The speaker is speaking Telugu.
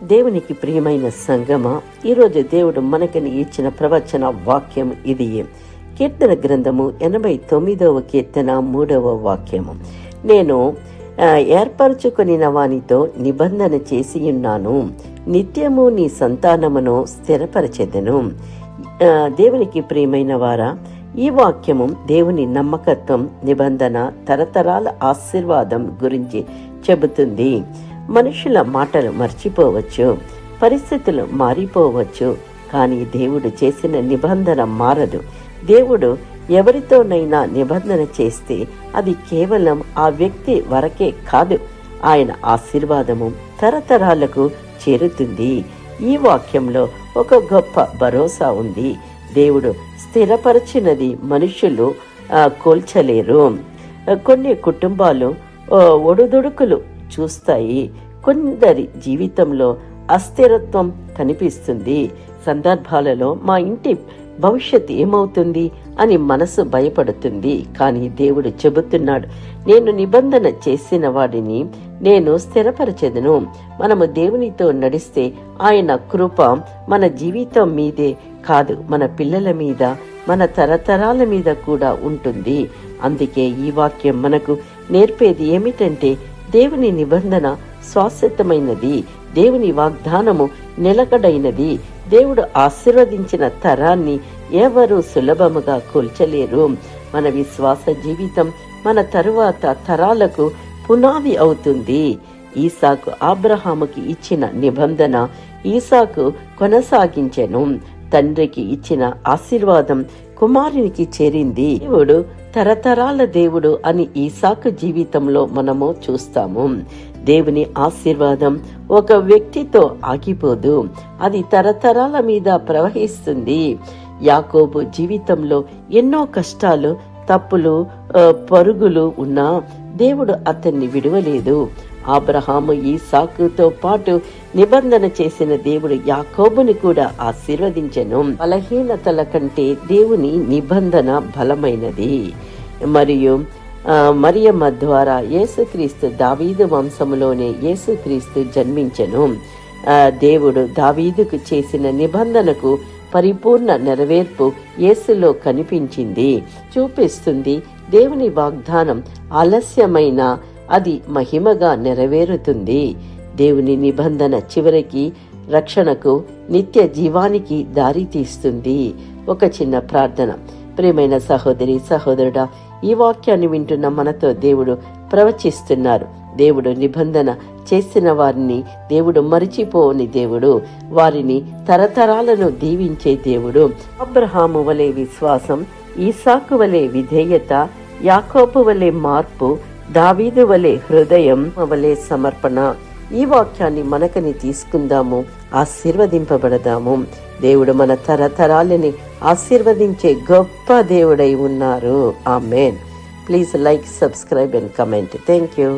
దేవునికి ప్రియమైన సంగమా, ఈరోజు దేవుడు మనకని ఇచ్చిన ప్రవచన వాక్యం ఇది. కీర్తన గ్రంథము 89వ కీర్తన 3వ వాక్యము. నేను ఏర్పరచుకొనిన వానితో నిబంధన చేసి ఉన్నాను, నిత్యము నీ సంతానమును స్థిరపరచెదను. దేవునికి ప్రియమైన వారా, ఈ వాక్యము దేవుని నమ్మకత్వం, నిబంధన, తరతరాల ఆశీర్వాదం గురించి చెబుతుంది. మనుషుల మాటలు మర్చిపోవచ్చు, పరిస్థితులు మారిపోవచ్చు, కానీ దేవుడు చేసిన నిబంధన మారదు. దేవుడు ఎవరితోనైనా నిబంధన చేస్తే అది కేవలం ఆ వ్యక్తి వరకే కాదు, ఆయన ఆశీర్వాదము తరతరాలకు చేరుతుంది. ఈ వాక్యంలో ఒక గొప్ప భరోసా ఉంది. దేవుడు స్థిరపరిచినది మనుషులు కోల్చలేరు. కొన్ని కుటుంబాలు ఒడుదుడుకులు చూస్తాయి, కొందరి జీవితంలో అస్థిరత్వం కనిపిస్తుంది. సందర్భాలలో మా ఇంటి భవిష్యత్తు ఏమవుతుంది అని మనసు భయపడుతుంది. కానీ దేవుడు చెబుతున్నాడు, నేను నిబంధన చేసిన వాడిని నేను స్థిరపరచెదను. మనము దేవునితో నడిస్తే ఆయన కృప మన జీవితం మీదే కాదు, మన పిల్లల మీద, మన తరతరాల మీద కూడా ఉంటుంది. అందుకే ఈ వాక్యం మనకు నేర్పేది ఏమిటంటే, దేవుని నిబంధన శాశ్వతమైనది, దేవుని వాగ్దానము నిలకడైనది. దేవుడు ఆశీర్వదించిన తరాన్ని ఎవరు సులభముగా కూల్చలేరు. మన విశ్వాస జీవితం మన తరువాత తరాలకు పునాది అవుతుంది. ఈసాకు అబ్రహాముకి ఇచ్చిన నిబంధన ఈసాకు కొనసాగించెను. తండ్రికి ఇచ్చిన ఆశీర్వాదం కుమారునికి చేరింది. దేవుడు తరతరాల దేవుడు అని ఈసాకు జీవితంలో మనము చూస్తాము. దేవుని ఆశీర్వాదం ఒక వ్యక్తితో ఆగిపోదు, అది తరతరాల మీద ప్రవహిస్తుంది. యాకోబు జీవితంలో ఎన్నో కష్టాలు, తప్పులు, పరుగులు ఉన్నా దేవుడు అతన్ని విడువలేదు. అబ్రహాము ఈసాకుతో పాటు నిబంధన చేసిన దేవుడు యాకోబుని కూడా ఆశీర్వదించెను. బలహీనతల కంటే దేవుని నిబంధన బలమైనది. మరియు మరియమ్మ ద్వారా యేసుక్రీస్తు దావీదు వంశములోనే యేసుక్రీస్తు జన్మించెను. దేవుడు దావీదుకు చేసిన నిబంధనకు పరిపూర్ణ నెరవేర్పు యేసులో కనిపించింది, చూపిస్తుంది. దేవుని వాగ్దానం ఆలస్యమైన అది మహిమగా నెరవేరుతుంది. దేవుని నిబంధన చివరికి రక్షణకు, నిత్య జీవానికి దారి తీస్తుంది. ఒక చిన్న ప్రార్థన. ప్రియమైన సహోదరి, సహోదరుడా, ఈ వాక్యాన్ని వింటున్న మనతో దేవుడు ప్రవచిస్తున్నారు. దేవుడు నిబంధన చేసిన వారిని దేవుడు మరిచిపోని దేవుడు, వారిని తరతరాలను దీవించే దేవుడు. అబ్రహాము వలె విశ్వాసం, ఈసాకు వలె విధేయత, యాకోబు వలె మార్పు, దావీదు వలె హృదయం వలె సమర్పణ. ఈ వాక్యాన్ని మనకని తీసుకుందాము, ఆశీర్వదింపబడదాము. దేవుడు మన తరతరాలని ఆశీర్వదించే గొప్ప దేవుడై ఉన్నారు. Amen. Please like, subscribe and comment. Thank you.